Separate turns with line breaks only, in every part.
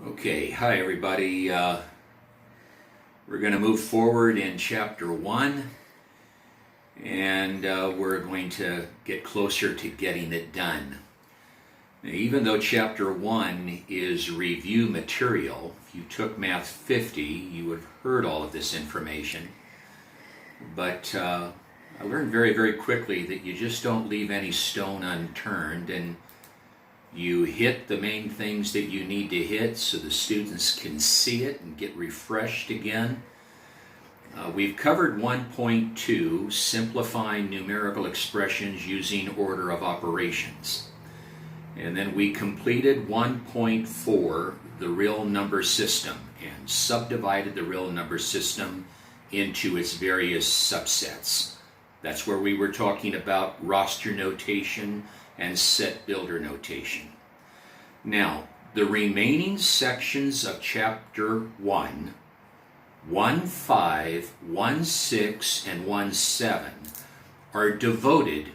Okay, hi everybody. We're going to move forward in chapter 1, and we're going to get closer to getting it done. Now, even though chapter 1 is review material, if you took Math 50, you would have heard all of this information. But I learned very, very quickly that you just don't leave any stone unturned, and you hit the main things that you need to hit so the students can see it and get refreshed again. We've covered 1.2, simplifying numerical expressions using order of operations. And then we completed 1.4, the real number system, and subdivided the real number system into its various subsets. That's where we were talking about roster notation and set builder notation. Now, the remaining sections of chapter 1, 1.5, 1.6, and 1.7 are devoted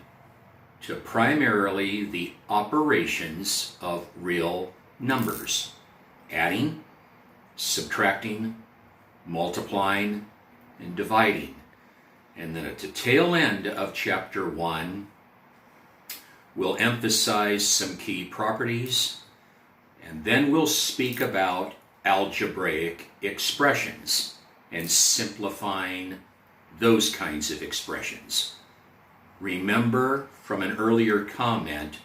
to primarily the operations of real numbers: adding, subtracting, multiplying, and dividing. And then at the tail end of chapter 1, we'll emphasize some key properties, and then we'll speak about algebraic expressions and simplifying those kinds of expressions. Remember from an earlier comment,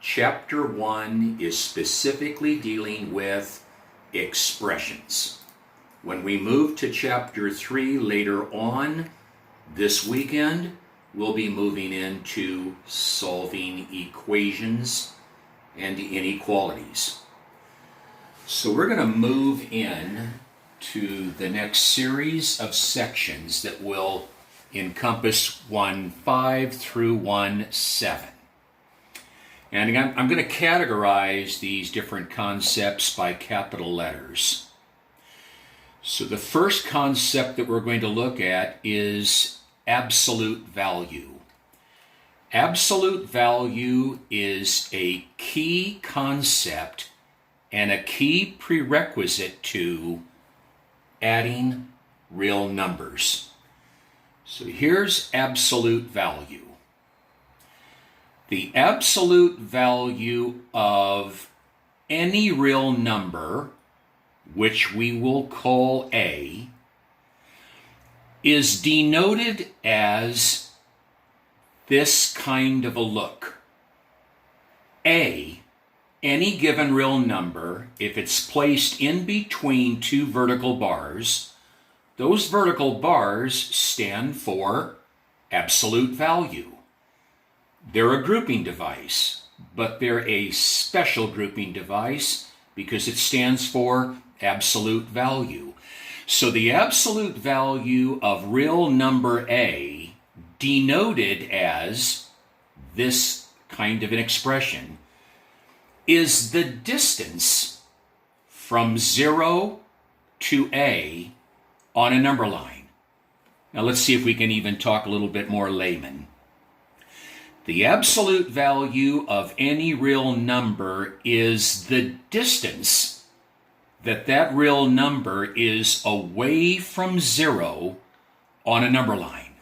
chapter 1 is specifically dealing with expressions. When we move to chapter 3 later on this weekend, we'll be moving into solving equations and inequalities. So we're going to move in to the next series of sections that will encompass 1.5 through 1.7. And I'm going to categorize these different concepts by capital letters. So the first concept that we're going to look at is absolute value. Absolute value is a key concept and a key prerequisite to adding real numbers. So here's absolute value. The absolute value of any real number, which we will call A, is denoted as this kind of a look. A, any given real number, if it's placed in between two vertical bars, those vertical bars stand for absolute value. They're a grouping device, but they're a special grouping device because it stands for absolute value. So the absolute value of real number A, denoted as this kind of an expression, is the distance from 0 to A on a number line. Now let's see if we can even talk a little bit more layman. The absolute value of any real number is the distance that real number is away from 0 on a number line.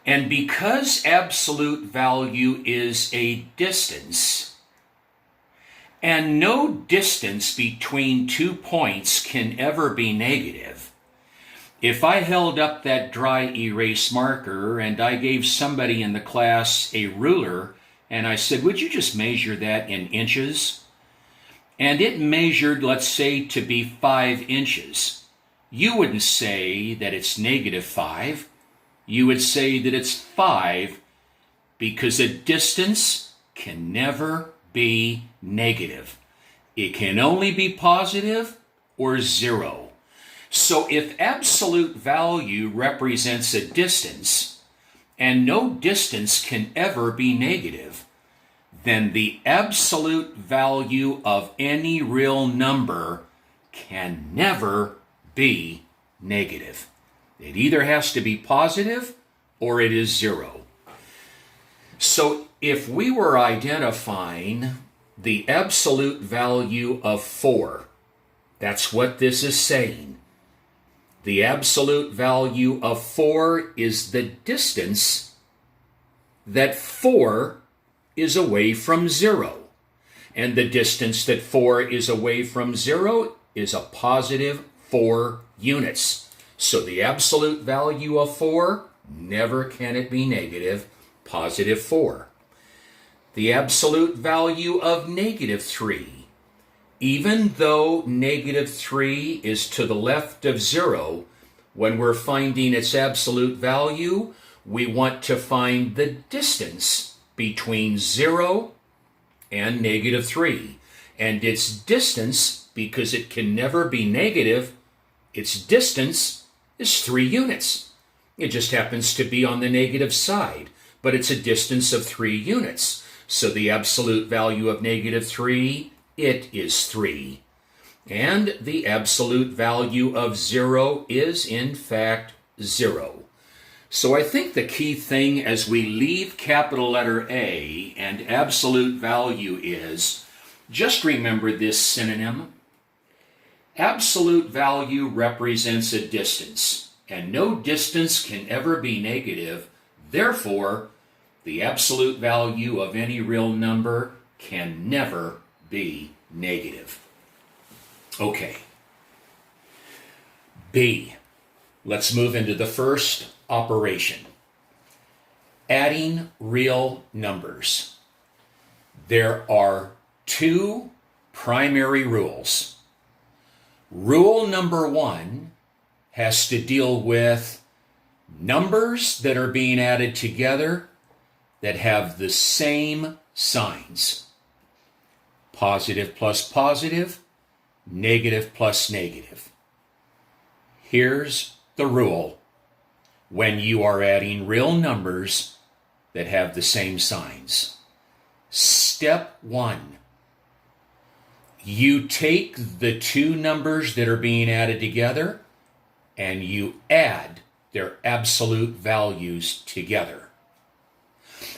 And because absolute value is a distance, and no distance between 2 points can ever be negative, if I held up that dry erase marker and I gave somebody in the class a ruler and I said, would you just measure that in inches? And it measured, let's say, to be 5 inches. You wouldn't say that it's -5. You would say that it's 5 because a distance can never be negative. It can only be positive or 0. So if absolute value represents a distance, and no distance can ever be negative, then the absolute value of any real number can never be negative. It either has to be positive or it is 0. So if we were identifying the absolute value of 4. That's what this is saying. The absolute value of 4 is the distance that 4 is away from 0. And the distance that 4 is away from 0 is a positive 4 units. So the absolute value of 4, never can it be negative, positive 4. The absolute value of negative 3. Even though negative 3 is to the left of 0, when we're finding its absolute value, we want to find the distance between 0 and negative 3. And its distance, because it can never be negative, its distance is 3 units. It just happens to be on the negative side, but it's a distance of 3 units. So the absolute value of negative 3, it is 3. And the absolute value of 0 is, in fact, 0. So I think the key thing as we leave capital letter A and absolute value is, just remember this synonym. Absolute value represents a distance, and no distance can ever be negative. Therefore, the absolute value of any real number can never be negative. Okay. B. Let's move into the first operation. Adding real numbers. There are 2 primary rules. Rule number 1 has to deal with numbers that are being added together that have the same signs. Positive plus positive, negative plus negative. Here's the rule when you are adding real numbers that have the same signs. Step 1. You take the 2 numbers that are being added together and you add their absolute values together.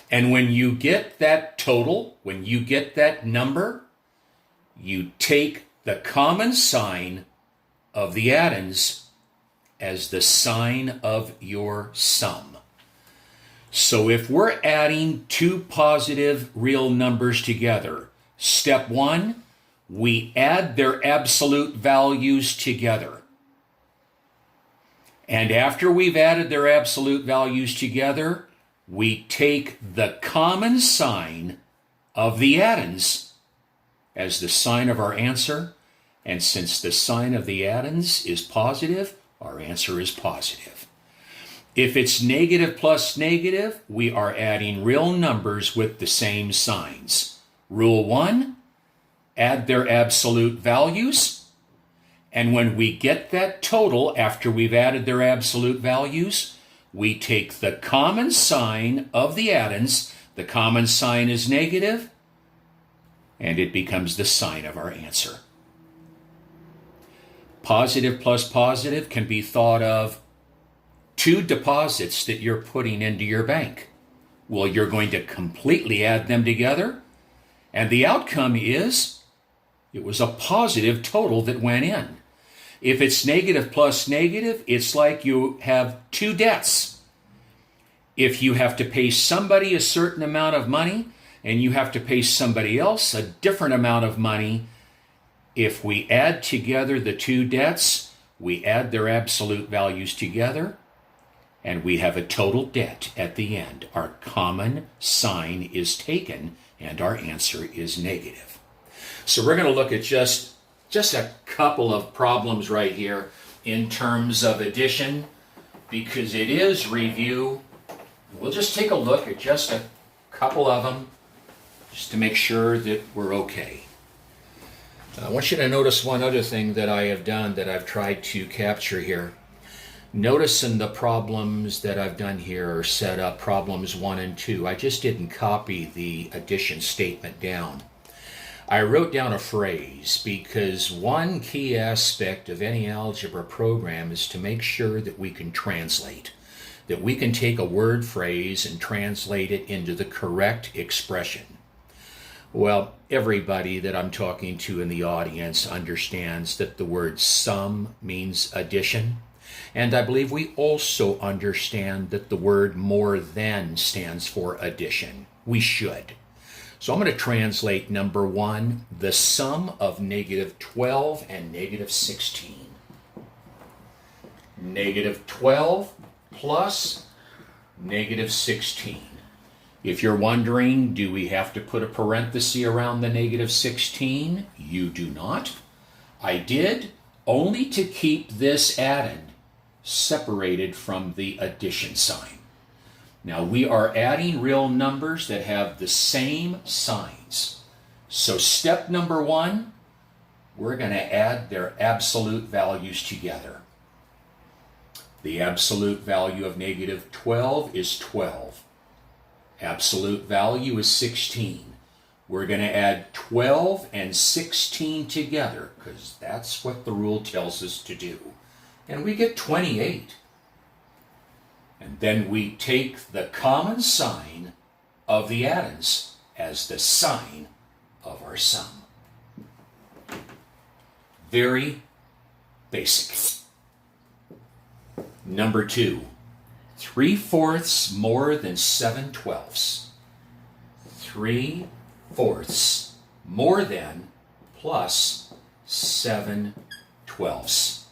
And when you get that total, when you get that number, you take the common sign of the addends as the sign of your sum. So if we're adding 2 positive real numbers together, step 1, we add their absolute values together. And after we've added their absolute values together, we take the common sign of the addends as the sign of our answer, and since the sign of the addends is positive, our answer is positive. If it's negative plus negative, we are adding real numbers with the same signs. Rule 1, add their absolute values, and when we get that total after we've added their absolute values, we take the common sign of the addends, the common sign is negative, and it becomes the sign of our answer. Positive plus positive can be thought of 2 deposits that you're putting into your bank. Well, you're going to completely add them together, and the outcome is it was a positive total that went in. If it's negative plus negative, it's like you have 2 debts. If you have to pay somebody a certain amount of money and you have to pay somebody else a different amount of money, if we add together the 2 debts, we add their absolute values together, and we have a total debt at the end. Our common sign is taken, and our answer is negative. So we're going to look at just a couple of problems right here in terms of addition, because it is review. We'll just take a look at just a couple of them just to make sure that we're okay. I want you to notice one other thing that I have done that I've tried to capture here. Notice in the problems that I've done here are set up problems 1 and 2. I just didn't copy the addition statement down. I wrote down a phrase because one key aspect of any algebra program is to make sure that we can translate, that we can take a word phrase and translate it into the correct expression. Well, everybody that I'm talking to in the audience understands that the word sum means addition. And I believe we also understand that the word more than stands for addition. We should. So I'm going to translate number 1, the sum of negative 12 and negative 16. Negative 12 plus negative 16. If you're wondering, do we have to put a parenthesis around the negative 16? You do not. I did, only to keep this added separated from the addition sign. Now we are adding real numbers that have the same signs. So step number 1, we're going to add their absolute values together. The absolute value of negative 12 is 12. Absolute value is 16. We're going to add 12 and 16 together because that's what the rule tells us to do. And we get 28. And then we take the common sign of the addends as the sign of our sum. Very basic. Number 2, 3/4 more than 7/12. 3/4 more than plus 7/12.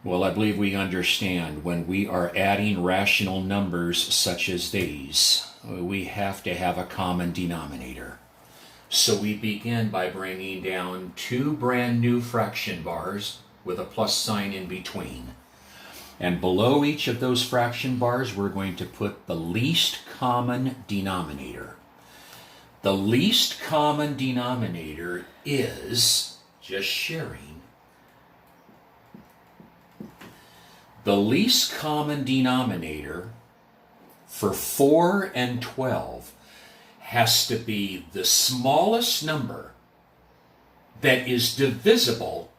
Well, I believe we understand when we are adding rational numbers such as these, we have to have a common denominator. So we begin by bringing down 2 brand new fraction bars with a plus sign in between. And below each of those fraction bars, we're going to put the least common denominator. The least common denominator is just sharing. The least common denominator for 4 and 12 has to be the smallest number that is divisible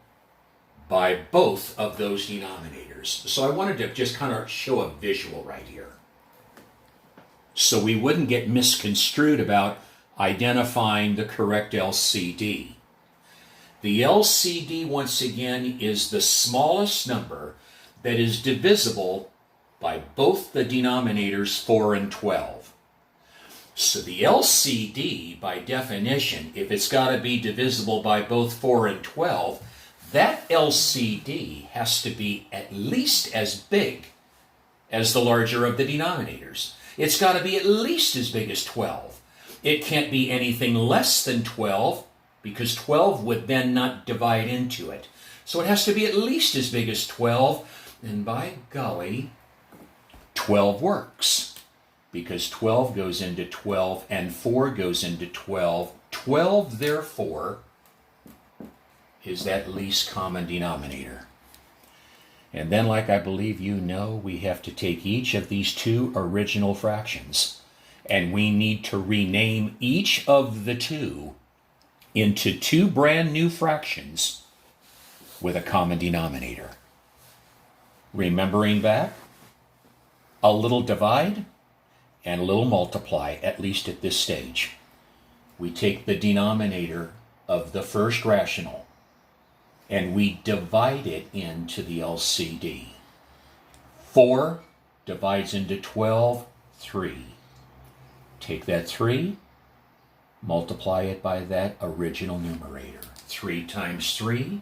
by both of those denominators. So I wanted to just kind of show a visual right here, so we wouldn't get misconstrued about identifying the correct LCD. The LCD, once again, is the smallest number that is divisible by both the denominators 4 and 12. So the LCD, by definition, if it's got to be divisible by both 4 and 12, that LCD has to be at least as big as the larger of the denominators. It's got to be at least as big as 12. It can't be anything less than 12 because 12 would then not divide into it. So it has to be at least as big as 12, and by golly, 12 works because 12 goes into 12 and 4 goes into 12. 12, therefore, is that least common denominator. And then, like I believe you know, we have to take each of these 2 original fractions and we need to rename each of the 2 into 2 brand new fractions with a common denominator. Remembering back, a little divide and a little multiply, at least at this stage. We take the denominator of the first rational and we divide it into the LCD. 4 divides into 12, 3. Take that 3, multiply it by that original numerator. 3 times 3.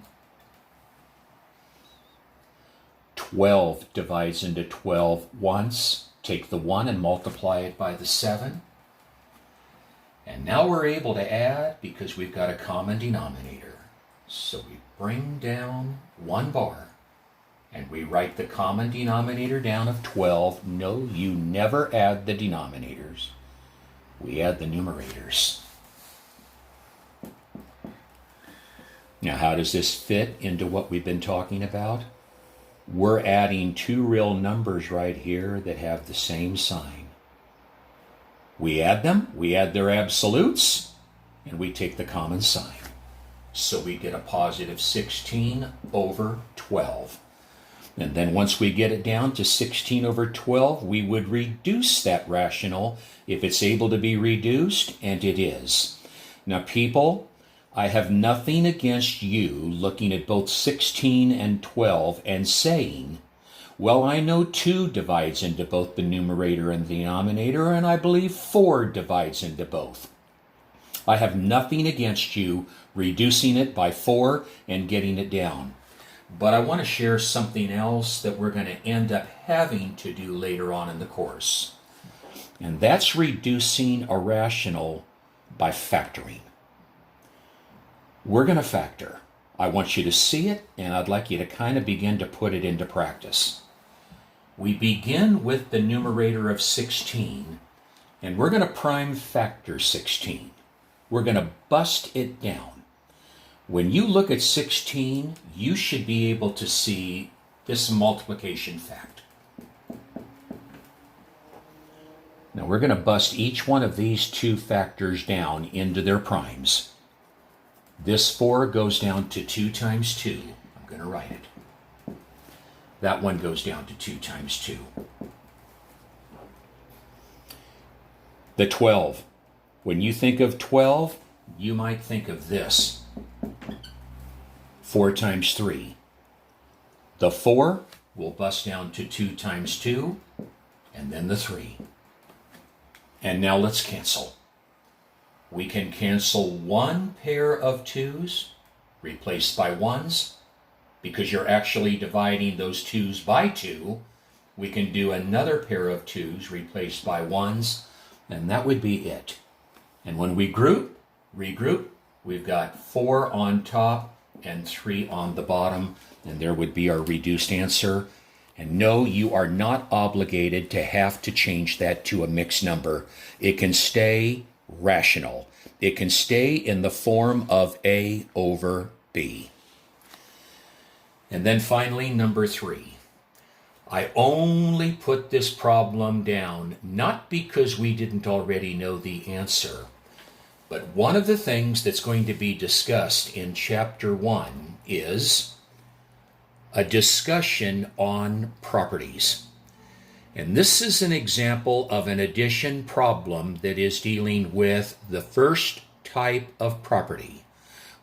12 divides into 12 once. Take the 1 and multiply it by the 7. And now we're able to add because we've got a common denominator. So we bring down 1 bar and we write the common denominator down of 12. No, you never add the denominators. We add the numerators. Now, how does this fit into what we've been talking about? We're adding 2 real numbers right here that have the same sign. We add them, we add their absolutes, and we take the common sign. So we get a positive 16 over 12. And then once we get it down to 16 over 12, we would reduce that rational if it's able to be reduced, and it is. Now, people, I have nothing against you looking at both 16 and 12 and saying, well, I know 2 divides into both the numerator and the denominator, and I believe 4 divides into both. I have nothing against you reducing it by 4 and getting it down. But I want to share something else that we're going to end up having to do later on in the course. And that's reducing a rational by factoring. We're going to factor. I want you to see it, and I'd like you to kind of begin to put it into practice. We begin with the numerator of 16, and we're going to prime factor 16. We're going to bust it down. When you look at 16, you should be able to see this multiplication fact. Now we're going to bust each one of these 2 factors down into their primes. This 4 goes down to 2 times 2. I'm going to write it. That one goes down to 2 times 2. The 12. When you think of 12, you might think of this. 4 times 3. The 4 will bust down to 2 times 2, and then the 3. And now let's cancel. We can cancel 1 pair of 2's replaced by 1's. Because you're actually dividing those 2's by 2, we can do another pair of 2's replaced by 1's, and that would be it. And when we regroup, we've got 4 on top and 3 on the bottom, and there would be our reduced answer. And no, you are not obligated to have to change that to a mixed number. It can stay rational. It can stay in the form of A over B. And then finally, number 3. I only put this problem down not because we didn't already know the answer, but one of the things that's going to be discussed in Chapter 1 is a discussion on properties. And this is an example of an addition problem that is dealing with the first type of property,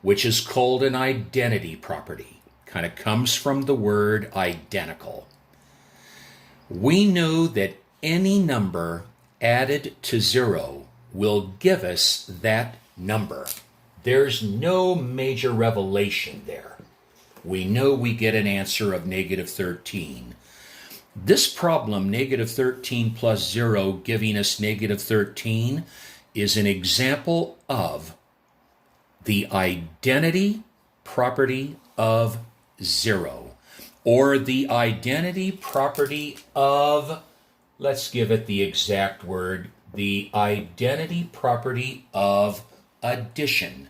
which is called an identity property. Kind of comes from the word identical. We know that any number added to 0 will give us that number. There's no major revelation there. We know we get an answer of negative 13. This problem, negative 13 plus 0 giving us negative 13, is an example of the identity property of 0, or the identity property of, let's give it the exact word, the identity property of addition.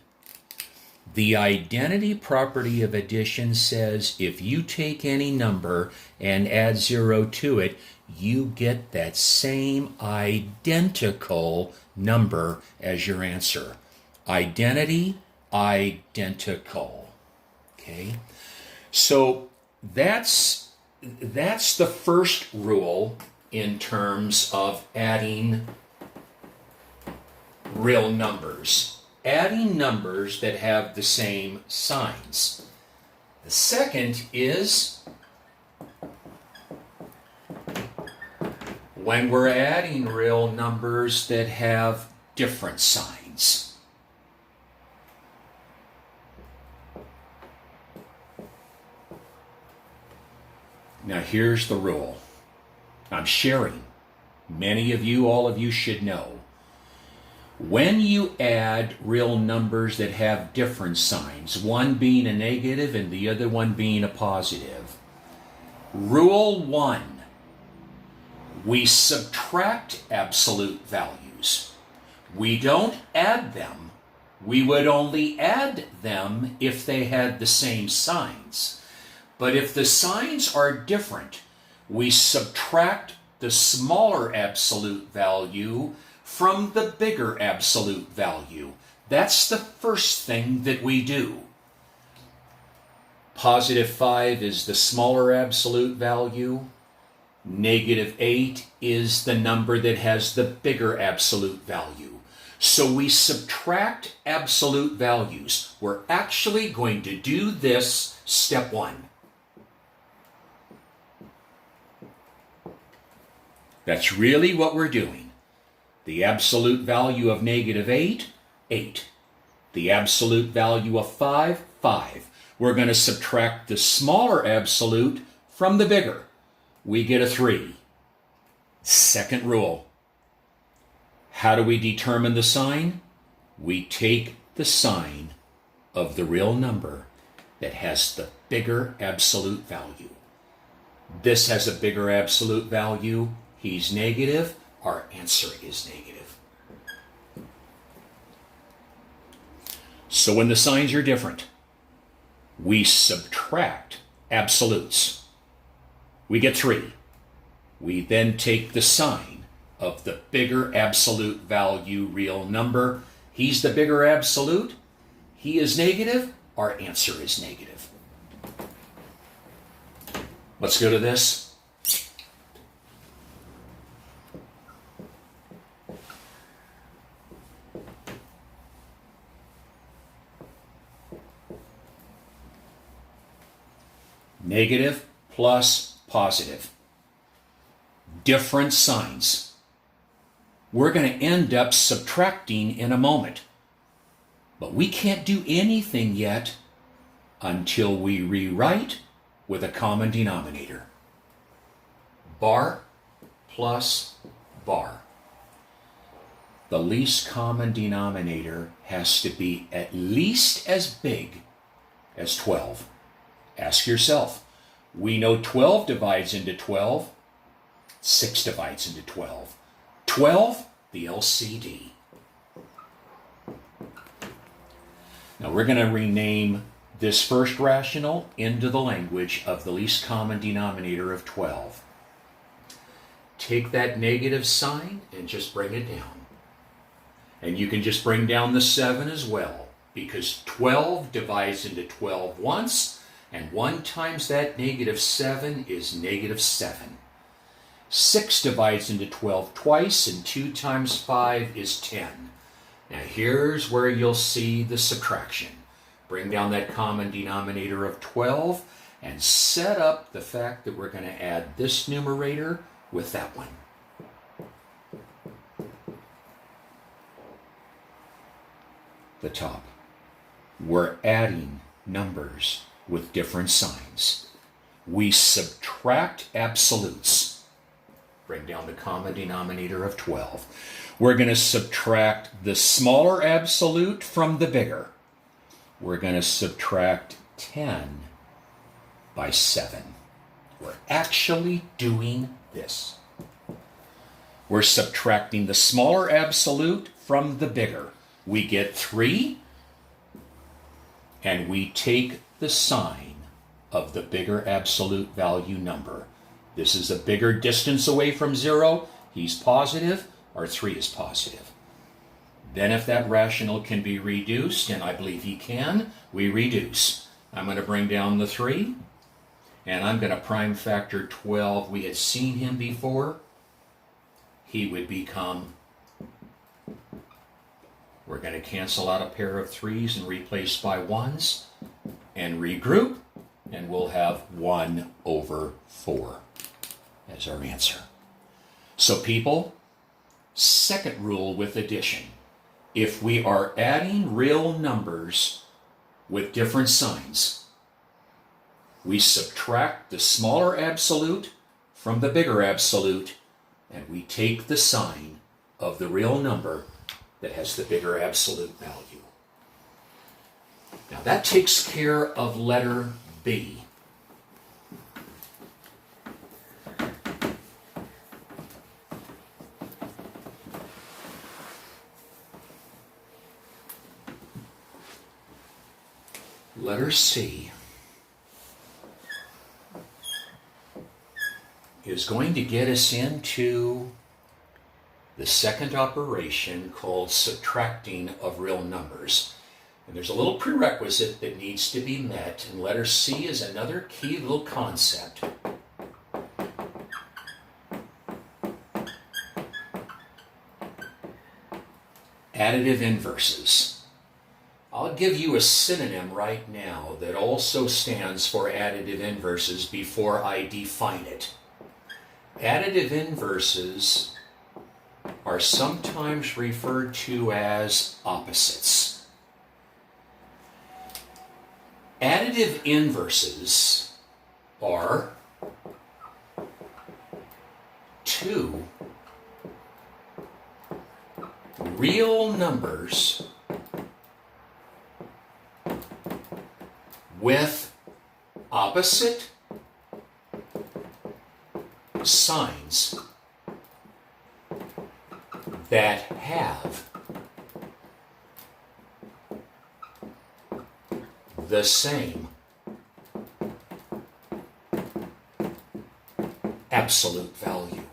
The identity property of addition says if you take any number and add 0 to it, you get that same identical number as your answer. Identity, identical. Okay? So that's the first rule in terms of adding real numbers. Adding numbers that have the same signs. The second is when we're adding real numbers that have different signs. Now here's the rule. I'm sharing. Many of you, all of you should know. When you add real numbers that have different signs, one being a negative and the other one being a positive, rule 1, we subtract absolute values. We don't add them. We would only add them if they had the same signs. But if the signs are different, we subtract the smaller absolute value from the bigger absolute value. That's the first thing that we do. Positive 5 is the smaller absolute value. Negative 8 is the number that has the bigger absolute value. So we subtract absolute values. We're actually going to do this step 1. That's really what we're doing. The absolute value of negative 8, 8. The absolute value of 5, 5. We're going to subtract the smaller absolute from the bigger. We get a 3. Second rule. How do we determine the sign? We take the sign of the real number that has the bigger absolute value. This has a bigger absolute value. He's negative. Our answer is negative. So when the signs are different, we subtract absolutes. We get 3. We then take the sign of the bigger absolute value real number. He's the bigger absolute. He is negative. Our answer is negative. Let's go to this. Negative plus positive. Different signs. We're going to end up subtracting in a moment. But we can't do anything yet until we rewrite with a common denominator. Bar plus bar. The least common denominator has to be at least as big as 12. Ask yourself, we know 12 divides into 12. 6 divides into 12. 12, the LCD. Now we're going to rename this first rational into the language of the least common denominator of 12. Take that negative sign and just bring it down. And you can just bring down the 7 as well, because 12 divides into 12 once, and 1 times that negative 7 is negative 7. 6 divides into 12 twice, and 2 times 5 is 10. Now here's where you'll see the subtraction. Bring down that common denominator of 12 and set up the fact that we're going to add this numerator with that one. The top. We're adding numbers with different signs. We subtract absolutes. Bring down the common denominator of 12. We're going to subtract the smaller absolute from the bigger. We're going to subtract 10 by 7. We're actually doing this. We're subtracting the smaller absolute from the bigger. We get 3, and we take the sign of the bigger absolute value number. This is a bigger distance away from 0. He's positive. Our 3 is positive. Then if that rational can be reduced, and I believe he can, we reduce. I'm going to bring down the 3, and I'm going to prime factor 12. We had seen him before. He would become, we're going to cancel out a pair of 3s and replace by 1s, and regroup, and we'll have 1 over 4 as our answer. So people, second rule with addition. If we are adding real numbers with different signs, we subtract the smaller absolute from the bigger absolute, and we take the sign of the real number that has the bigger absolute value. Now that takes care of letter B. Letter C is going to get us into the second operation called subtracting of real numbers. And there's a little prerequisite that needs to be met, and letter C is another key little concept. Additive inverses. I'll give you a synonym right now that also stands for additive inverses before I define it. Additive inverses are sometimes referred to as opposites. Additive inverses are two real numbers with opposite signs that have the same absolute value.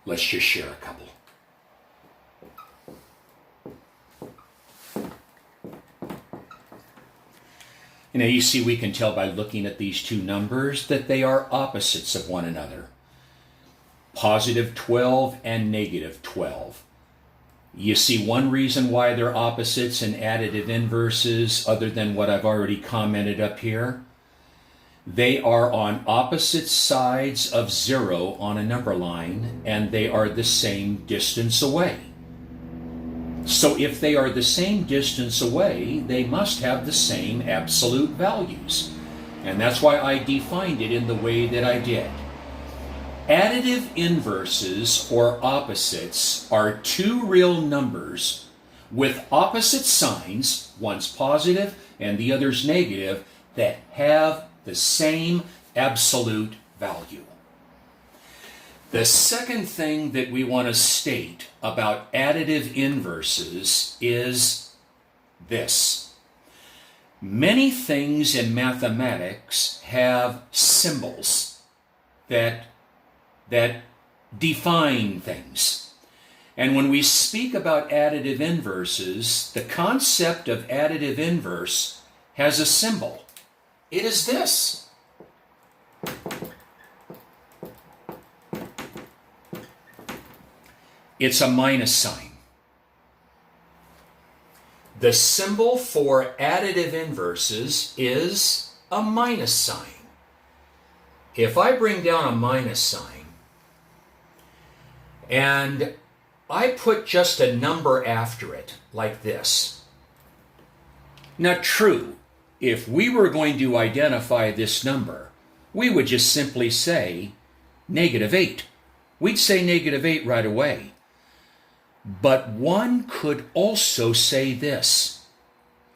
Let's just share a couple. You know, you see, we can tell by looking at these two numbers that they are opposites of one another. Positive 12 and negative 12. You see one reason why they're opposites and additive inverses, other than what I've already commented up here. They are on opposite sides of 0 on a number line, and they are the same distance away. So if they are the same distance away, they must have the same absolute values. And that's why I defined it in the way that I did. Additive inverses, or opposites, are two real numbers with opposite signs, one's positive and the other's negative, that have the same absolute value. The second thing that we want to state about additive inverses is this. Many things in mathematics have symbols that define things. And when we speak about additive inverses, the concept of additive inverse has a symbol. It is this. It's a minus sign. The symbol for additive inverses is a minus sign. If I bring down a minus sign and I put just a number after it, like this. Now, true, if we were going to identify this number, we would just simply say -8. We'd say -8 right away. But one could also say this,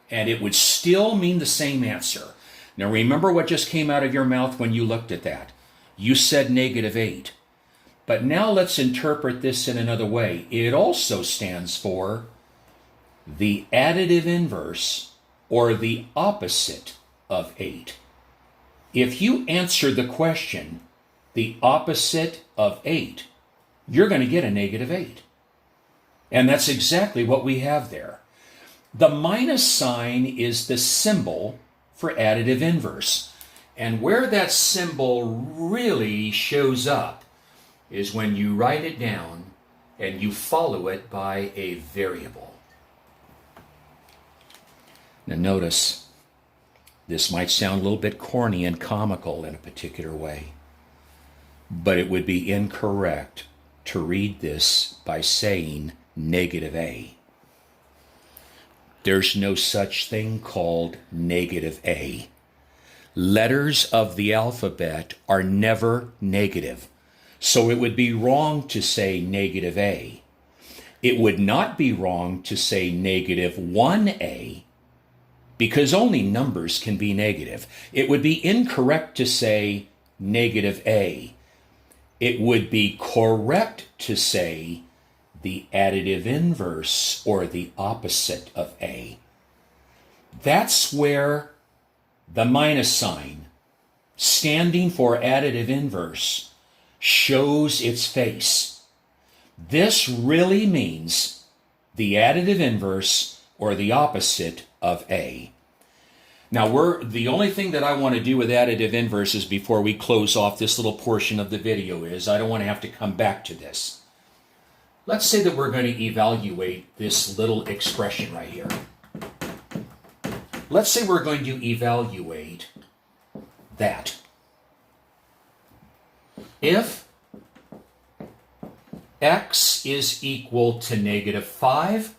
and it would still mean the same answer. Now remember what just came out of your mouth when you looked at that. You said -8. But now let's interpret this in another way. It also stands for the additive inverse, or the opposite of 8. If you answer the question, the opposite of 8, you're going to get a -8. And that's exactly what we have there. The minus sign is the symbol for additive inverse. And where that symbol really shows up is when you write it down and you follow it by a variable. Now notice, this might sound a little bit corny and comical in a particular way, but it would be incorrect to read this by saying -A. There's no such thing called -A. Letters of the alphabet are never negative, so it would be wrong to say -A. It would not be wrong to say -1A, because only numbers can be negative. It would be incorrect to say -A. It would be correct to say the additive inverse, or the opposite of A. That's where the minus sign, standing for additive inverse, shows its face. This really means the additive inverse or the opposite of A. Now, the only thing that I want to do with additive inverses before we close off this little portion of the video is I don't want to have to come back to this. Let's say that we're going to evaluate this little expression right here. Let's say we're going to evaluate that. If x is equal to -5,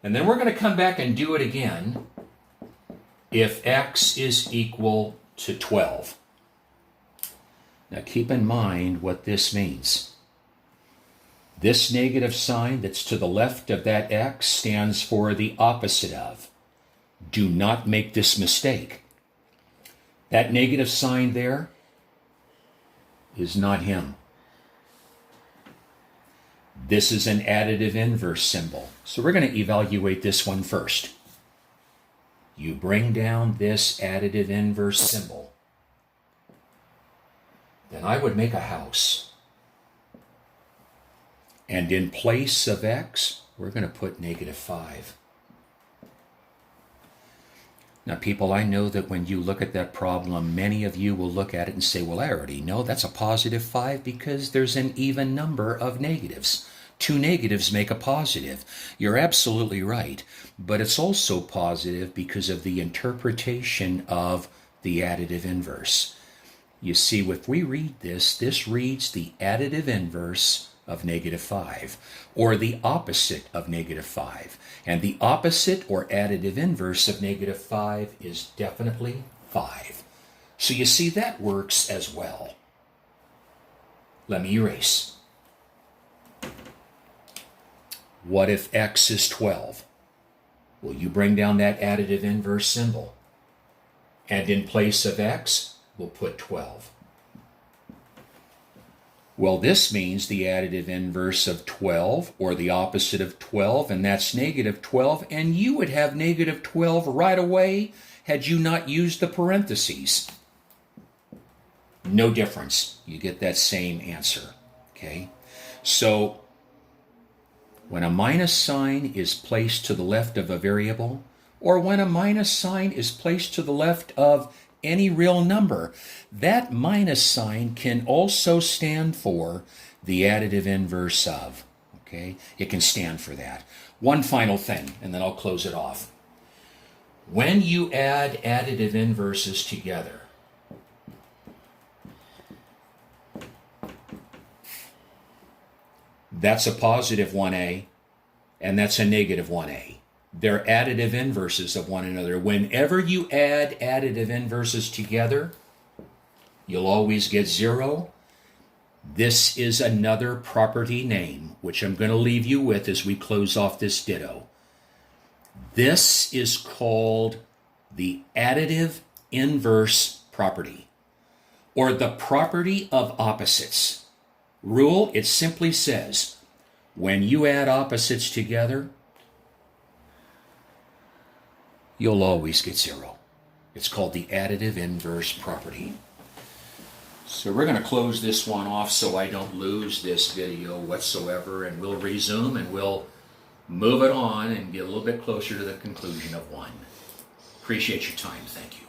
and then we're going to come back and do it again, if x is equal to 12. Now keep in mind what this means. This negative sign that's to the left of that x stands for the opposite of. Do not make this mistake. That negative sign there is not him. This is an additive inverse symbol. So we're going to evaluate this one first. You bring down this additive inverse symbol. Then I would make a house. And in place of x, we're going to put -5. Now, people, I know that when you look at that problem, many of you will look at it and say, well, I already know that's a +5 because there's an even number of negatives. 2 negatives make a positive. You're absolutely right. But it's also positive because of the interpretation of the additive inverse. You see, if we read this, this reads the additive inverse of -5, or the opposite of -5. And the opposite or additive inverse of -5 is definitely 5. So you see, that works as well. Let me erase. What if x is 12? Well, you bring down that additive inverse symbol. And in place of x, we'll put 12. Well, this means the additive inverse of 12, or the opposite of 12, and that's -12, and you would have -12 right away had you not used the parentheses. No difference. You get that same answer, okay? So, when a minus sign is placed to the left of a variable, or when a minus sign is placed to the left of any real number, that minus sign can also stand for the additive inverse of. Okay? It can stand for that. One final thing, and then I'll close it off. When you add additive inverses together, that's a +1a, and that's a -1a. They're additive inverses of one another. Whenever you add additive inverses together, you'll always get 0. This is another property name, which I'm going to leave you with as we close off this ditto. This is called the additive inverse property, or the property of opposites. Rule, it simply says, when you add opposites together, you'll always get 0. It's called the additive inverse property. So we're going to close this one off so I don't lose this video whatsoever, and we'll resume and we'll move it on and get a little bit closer to the conclusion of 1. Appreciate your time. Thank you.